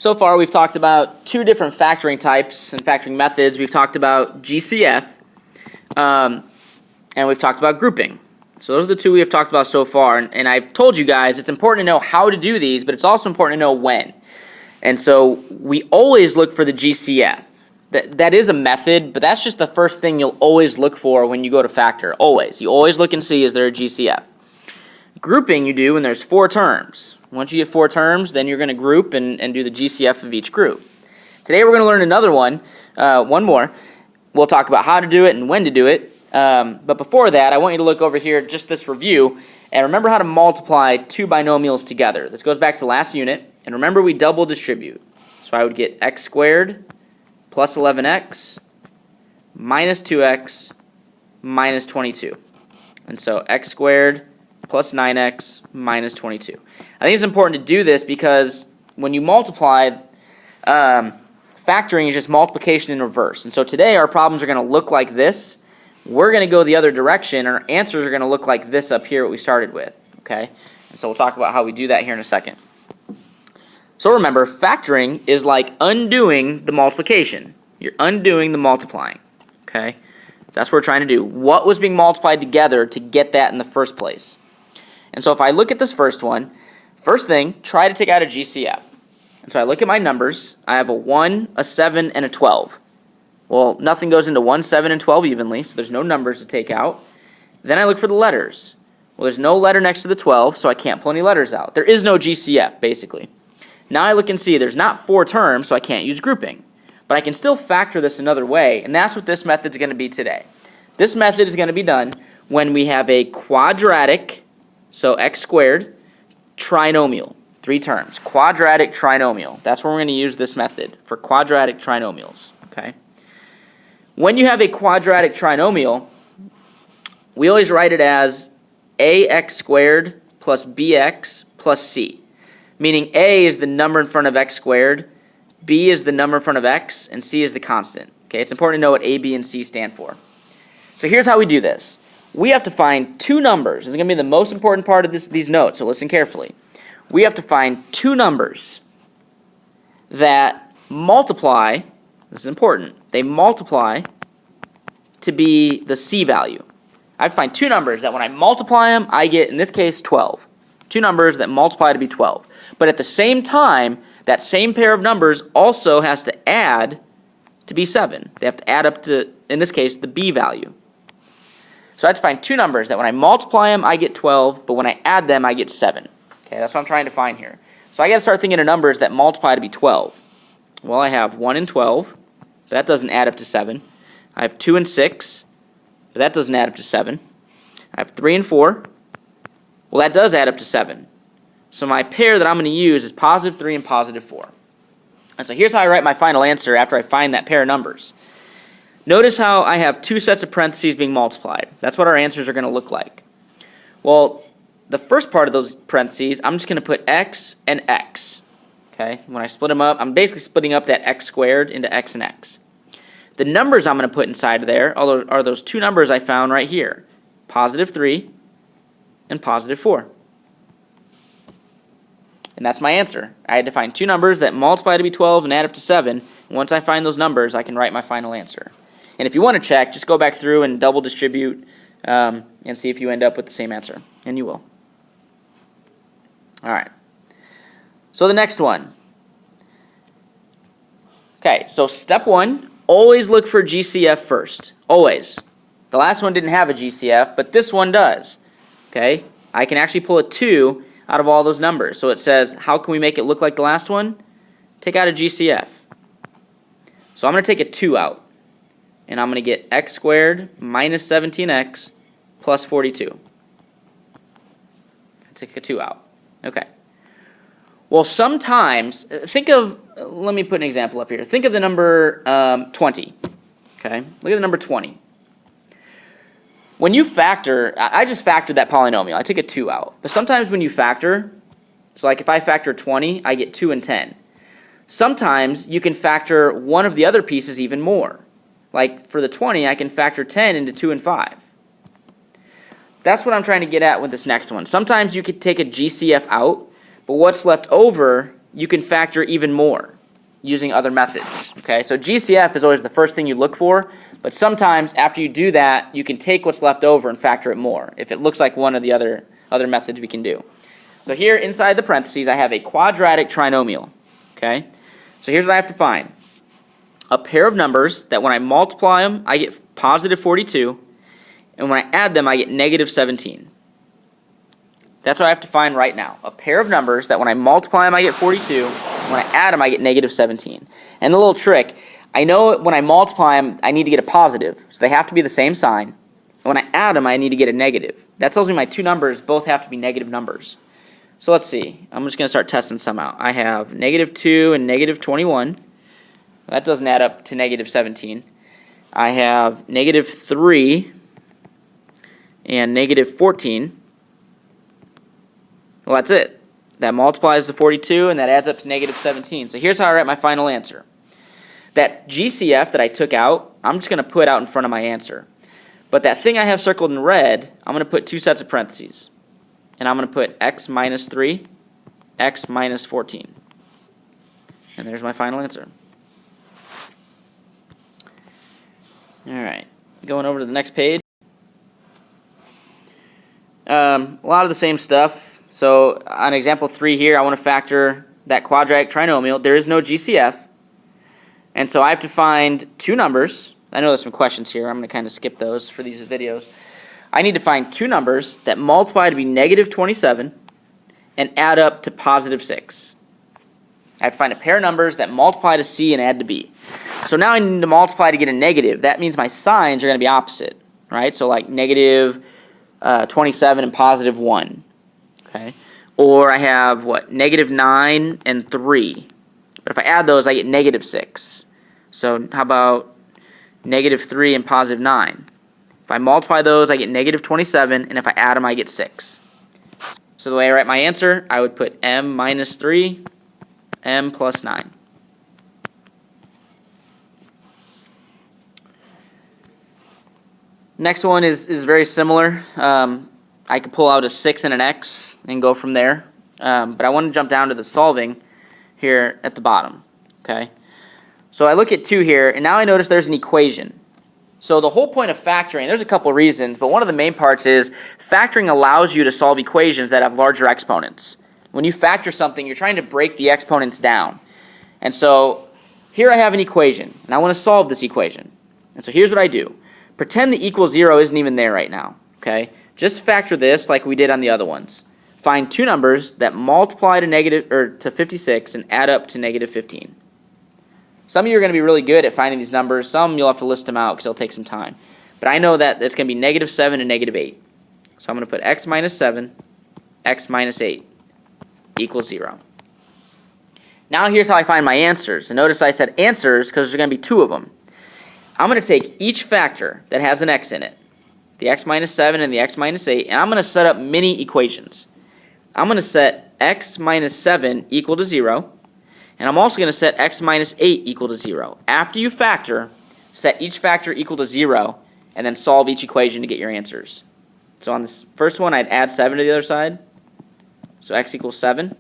So far, we've talked about two different factoring types and factoring methods. We've talked about GCF, and we've talked about grouping. So those are the two we have talked about so far. And I've told you guys it's important to know how to do these, but it's also important to know when. And so we always look for the GCF. That is a method, but that's just the first thing you'll always look for when you go to factor. Always. You always look and see, is there a GCF? Grouping you do when there's four terms. Once you get four terms, then you're going to group and do the GCF of each group. Today we're going to learn another one more. We'll talk about how to do it and when to do it. But before that, I want you to look over here, just this review, and remember how to multiply two binomials together. This goes back to last unit, and remember we double distribute. So I would get x squared plus 11x minus 2x minus 22. And so x squared plus 9x minus 22. I think it's important to do this because when you multiply, factoring is just multiplication in reverse. And so today our problems are going to look like this. We're going to go the other direction, and our answers are going to look like this up here, what we started with. Okay? And so we'll talk about how we do that here in a second. So remember, factoring is like undoing the multiplication. You're undoing the multiplying. Okay? That's what we're trying to do. What was being multiplied together to get that in the first place? And so if I look at this first one, first thing, try to take out a GCF. And so I look at my numbers. I have a 1, a 7, and a 12. Well, nothing goes into 1, 7, and 12 evenly, so there's no numbers to take out. Then I look for the letters. Well, there's no letter next to the 12, so I can't pull any letters out. There is no GCF, basically. Now I look and see there's not four terms, so I can't use grouping. But I can still factor this another way, and that's what this method is going to be today. This method is going to be done when we have a quadratic, so x squared, trinomial. Three terms. Quadratic trinomial. That's where we're going to use this method, for quadratic trinomials. Okay? When you have a quadratic trinomial, we always write it as ax squared plus bx plus c. Meaning a is the number in front of x squared, b is the number in front of x, and c is the constant. Okay, it's important to know what a, b, and c stand for. So here's how we do this. We have to find two numbers. This is going to be the most important part of these notes, so listen carefully. We have to find two numbers that multiply, this is important, they multiply to be the c value. I have to find two numbers that when I multiply them, I get, in this case, 12. Two numbers that multiply to be 12. But at the same time, that same pair of numbers also has to add to be 7. They have to add up to, in this case, the b value. So I have to find two numbers that when I multiply them, I get 12, but when I add them, I get 7. Okay, that's what I'm trying to find here. So I got to start thinking of numbers that multiply to be 12. Well, I have 1 and 12, but that doesn't add up to 7. I have 2 and 6, but that doesn't add up to 7. I have 3 and 4. Well, that does add up to 7. So my pair that I'm going to use is positive 3 and positive 4. And so here's how I write my final answer after I find that pair of numbers. Notice how I have two sets of parentheses being multiplied. That's what our answers are going to look like. Well, the first part of those parentheses, I'm just going to put x and x. Okay? When I split them up, I'm basically splitting up that x squared into x and x. The numbers I'm going to put inside of there are those two numbers I found right here. Positive 3 and positive 4. And that's my answer. I had to find two numbers that multiply to be 12 and add up to 7. And once I find those numbers, I can write my final answer. And if you want to check, just go back through and double distribute and see if you end up with the same answer. And you will. All right. So the next one. Okay, so step 1, always look for GCF first. Always. The last one didn't have a GCF, but this one does. Okay? I can actually pull a 2 out of all those numbers. So it says, how can we make it look like the last one? Take out a GCF. So I'm going to take a 2 out. And I'm going to get x squared minus 17x plus 42. Take a 2 out. Okay. Well, sometimes, let me put an example up here. Think of the number 20. Okay? Look at the number 20. When you factor, I just factored that polynomial. I took a 2 out. But sometimes when you factor, so like if I factor 20, I get 2 and 10. Sometimes you can factor one of the other pieces even more. Like for the 20, I can factor 10 into 2 and 5. That's what I'm trying to get at with this next one. Sometimes you could take a GCF out, but what's left over you can factor even more using other methods. Okay, so GCF is always the first thing you look for, but sometimes after you do that, you can take what's left over and factor it more if it looks like one of the other methods we can do. So here inside the parentheses, I have a quadratic trinomial. Okay, so here's what I have to find. A pair of numbers that when I multiply them, I get positive 42, and when I add them, I get negative 17. That's what I have to find right now. A pair of numbers that when I multiply them, I get 42. When I add them, I get negative 17. And the little trick, I know when I multiply them, I need to get a positive. So they have to be the same sign. And when I add them, I need to get a negative. That tells me my two numbers both have to be negative numbers. So let's see. I'm just going to start testing some out. I have negative 2 and negative 21. That doesn't add up to negative 17. I have negative 3 and negative 14. Well, that's it. That multiplies to 42, and that adds up to negative 17. So here's how I write my final answer. That GCF that I took out, I'm just going to put out in front of my answer. But that thing I have circled in red, I'm going to put two sets of parentheses. And I'm going to put x minus 3, x minus 14. And there's my final answer. All right, going over to the next page. A lot of the same stuff. So on example 3 here, I want to factor that quadratic trinomial. There is no GCF. And so I have to find two numbers. I know there's some questions here. I'm going to kind of skip those for these videos. I need to find two numbers that multiply to be negative 27 and add up to positive 6. I have to find a pair of numbers that multiply to C and add to B. So now I need to multiply to get a negative. That means my signs are going to be opposite, right? So like negative 27 and positive 1. Okay. Or I have, what, negative 9 and 3. But if I add those, I get negative 6. So how about negative 3 and positive 9? If I multiply those, I get negative 27, and if I add them, I get 6. So the way I write my answer, I would put m minus 3, m plus 9. Next one is very similar. I could pull out a 6 and an x and go from there. But I want to jump down to the solving here at the bottom. Okay. So I look at 2 here, and now I notice there's an equation. So the whole point of factoring, there's a couple reasons, but one of the main parts is factoring allows you to solve equations that have larger exponents. When you factor something, you're trying to break the exponents down. And so here I have an equation, and I want to solve this equation. And so here's what I do. Pretend the equal 0 isn't even there right now. Okay. Just factor this like we did on the other ones. Find two numbers that multiply to 56 and add up to negative 15. Some of you are going to be really good at finding these numbers. Some you'll have to list them out because it'll take some time. But I know that it's going to be negative 7 and negative 8. So I'm going to put x minus 7, x minus 8 equals 0. Now here's how I find my answers. And notice I said answers because there's going to be two of them. I'm going to take each factor that has an x in it, the x minus 7 and the x minus 8, and I'm going to set up mini equations. I'm going to set x minus 7 equal to 0, and I'm also going to set x minus 8 equal to 0. After you factor, set each factor equal to 0, and then solve each equation to get your answers. So on this first one, I'd add 7 to the other side, so x equals 7.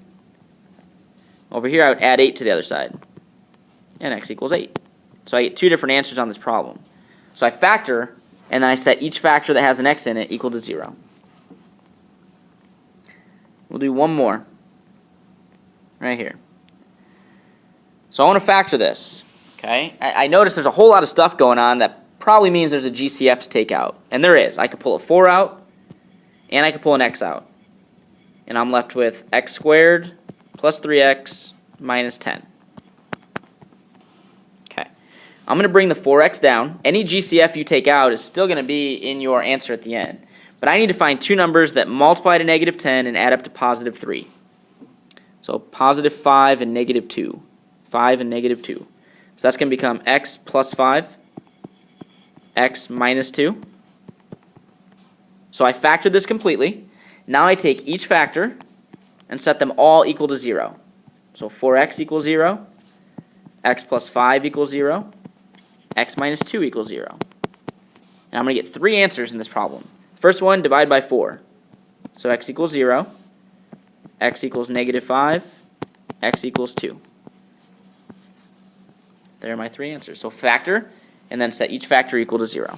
Over here, I would add 8 to the other side, and x equals 8. So I get two different answers on this problem. So I factor, and then I set each factor that has an x in it equal to 0. We'll do one more right here. So I want to factor this. Okay, I notice there's a whole lot of stuff going on that probably means there's a GCF to take out. And there is. I could pull a 4 out, and I could pull an x out. And I'm left with x squared plus 3x minus 10. Okay, I'm going to bring the 4x down. Any GCF you take out is still going to be in your answer at the end. But I need to find two numbers that multiply to negative 10 and add up to positive 3. So positive 5 and negative 2. 5 and negative 2. So that's going to become x plus 5, x minus 2. So I factored this completely. Now I take each factor and set them all equal to 0. So 4x equals 0, x plus 5 equals 0, x minus 2 equals 0. And I'm going to get three answers in this problem. First one, divide by 4. So x equals 0, x equals negative 5, x equals 2. There are my three answers. So factor, and then set each factor equal to 0.